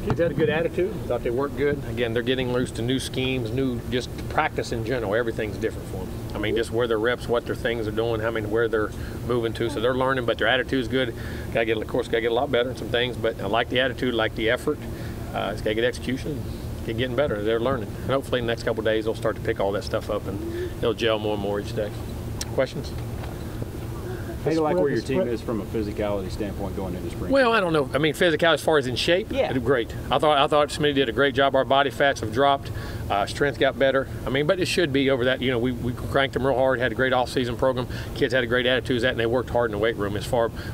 Kids had a good attitude. Thought they worked good. Again, they're getting loose to new schemes, new just practice in general. Everything's different for them. I mean, just where their reps, what their things are doing, where they're moving to. So they're learning, but their attitude's good. Got to get a lot better in some things. But I like the attitude, like the effort. It's got to get execution. Keep getting better. They're learning. And hopefully in the next couple of days they'll start to pick all that stuff up and they'll gel more and more each day. Questions? How do you like where your team is from a physicality standpoint going into spring? Well, I don't know. I mean, physicality as far as in shape, yeah, great. I thought Smitty did a great job. Our body fats have dropped. Strength got better. I mean, but it should be over that. You know, we cranked them real hard, had a great off-season program. Kids had a great attitude and they worked hard in the weight room.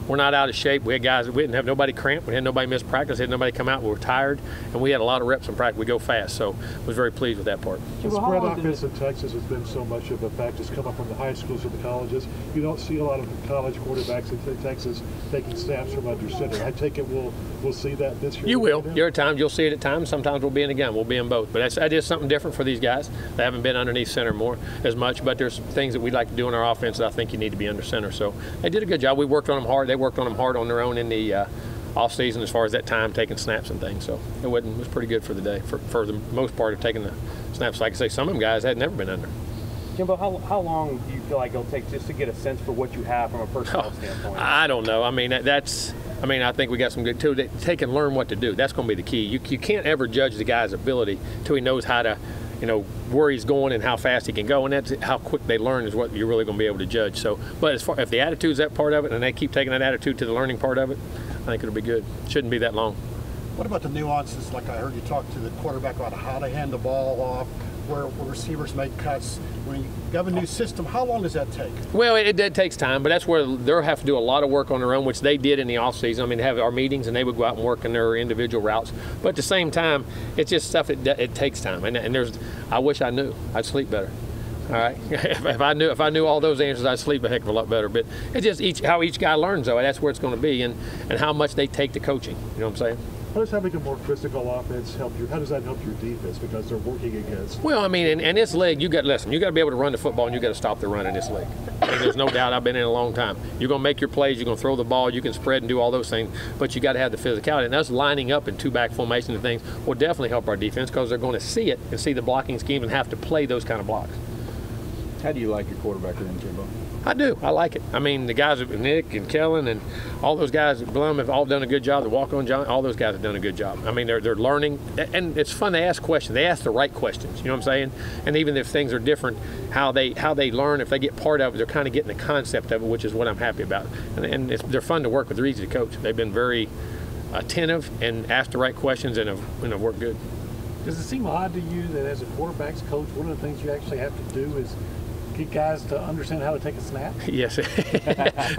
We're not out of shape. We had guys, we didn't have nobody cramp. We had nobody miss practice. We had nobody come out. We were tired, and we had a lot of reps in practice. We go fast, so I was very pleased with that part. The spread offense in Texas has been so much of a fact. It's come up from the high schools to the colleges. You don't see a lot of college quarterbacks in Texas taking snaps from under center. I take it we'll see that this year. You will. There are times you'll see it at times. Sometimes we'll be in again. We'll be in both. But that is something different for these guys. They haven't been underneath center as much. But there's things that we'd like to do in our offense that I think you need to be under center. So they did a good job. We worked on them hard. They worked on them hard on their own in the off season as far as that time taking snaps and things. So it was pretty good for the day for the most part of taking the snaps. Like I say, some of them guys had never been under. Jimbo, how long do you feel like it'll take just to get a sense for what you have from a personnel standpoint? I don't know. I mean, I think we got some good too. Take and learn what to do. That's going to be the key. You can't ever judge the guy's ability until he knows how to, where he's going and how fast he can go, and that's how quick they learn is what you're really going to be able to judge. So, but if the attitude's that part of it, and they keep taking that attitude to the learning part of it, I think it'll be good. Shouldn't be that long. What about the nuances? Like I heard you talk to the quarterback about how to hand the ball off, where receivers make cuts. When you have a new system, how long does that take? Well, it takes time, but that's where they'll have to do a lot of work on their own, which they did in the offseason. I mean, they have our meetings, and they would go out and work in their individual routes. But at the same time, it's just stuff it takes time. And I wish I knew. I'd sleep better. All right. if I knew all those answers, I'd sleep a heck of a lot better. But it's just how each guy learns, though. That's where it's going to be, and how much they take to coaching. You know what I'm saying? How does having a more physical offense help you? How does that help your defense because they're working against? Well, I mean, in this league, you got to be able to run the football, and you got to stop the run in this league. I mean, there's no doubt. I've been in a long time. You're going to make your plays. You're going to throw the ball. You can spread and do all those things, but you got to have the physicality. And us lining up in two-back formation and things will definitely help our defense because they're going to see it and see the blocking scheme and have to play those kind of blocks. How do you like your quarterback then, Jimbo? I do. I like it. I mean, the guys, Nick and Kellen and all those guys at Blum have all done a good job. The walk-on John, all those guys have done a good job. I mean, they're learning, and it's fun to ask questions. They ask the right questions. You know what I'm saying? And even if things are different, how they learn, if they get part of it, they're kind of getting the concept of it, which is what I'm happy about. And they're fun to work with. They're easy to coach. They've been very attentive and asked the right questions and have worked good. Does it seem odd to you that as a quarterback's coach, one of the things you actually have to do is get guys to understand how to take a snap? Yes,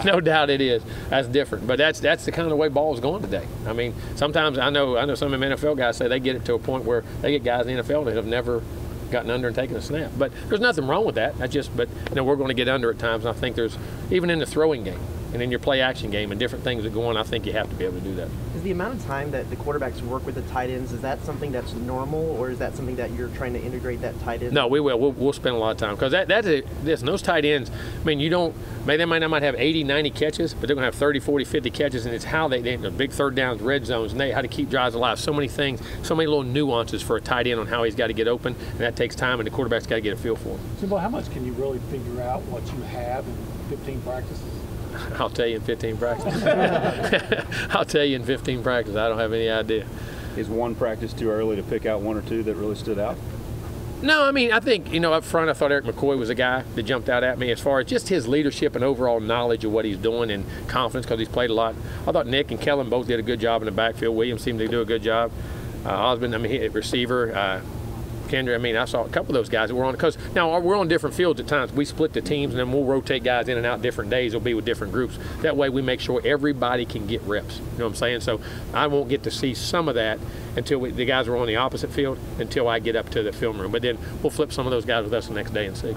no doubt it is. That's different, but that's the kind of way ball is going today. I mean, sometimes I know some of them NFL guys say they get it to a point where they get guys in the NFL that have never gotten under and taken a snap. But there's nothing wrong with that. But we're going to get under at times. And I think there's even in the throwing game and in your play action game and different things that go on. I think you have to be able to do that. Is the amount of time that the quarterbacks work with the tight ends, is that something that's normal, or is that something that you're trying to integrate that tight end? No, we will. We'll spend a lot of time because those tight ends. I mean, they might have 80, 90 catches, but they're going to have 30, 40, 50 catches, and it's how they the big third downs, red zones, and how to keep drives alive. So many things, so many little nuances for a tight end on how he's got to get open, and that takes time, and the quarterback's got to get a feel for him. So, how much can you really figure out what you have in 15 practices? I'll tell you in 15 practices. I'll tell you in 15 practices. I don't have any idea. Is one practice too early to pick out one or two that really stood out? No, I mean, I think, up front, I thought Eric McCoy was a guy that jumped out at me as far as just his leadership and overall knowledge of what he's doing and confidence because he's played a lot. I thought Nick and Kellen both did a good job in the backfield. Williams seemed to do a good job. Osmond, receiver. Kendra, I saw a couple of those guys that were on, because now we're on different fields at times. We split the teams, and then we'll rotate guys in and out different days. We'll be with different groups. That way we make sure everybody can get reps. You know what I'm saying? So I won't get to see some of that until the guys are on the opposite field, until I get up to the film room. But then we'll flip some of those guys with us the next day and see.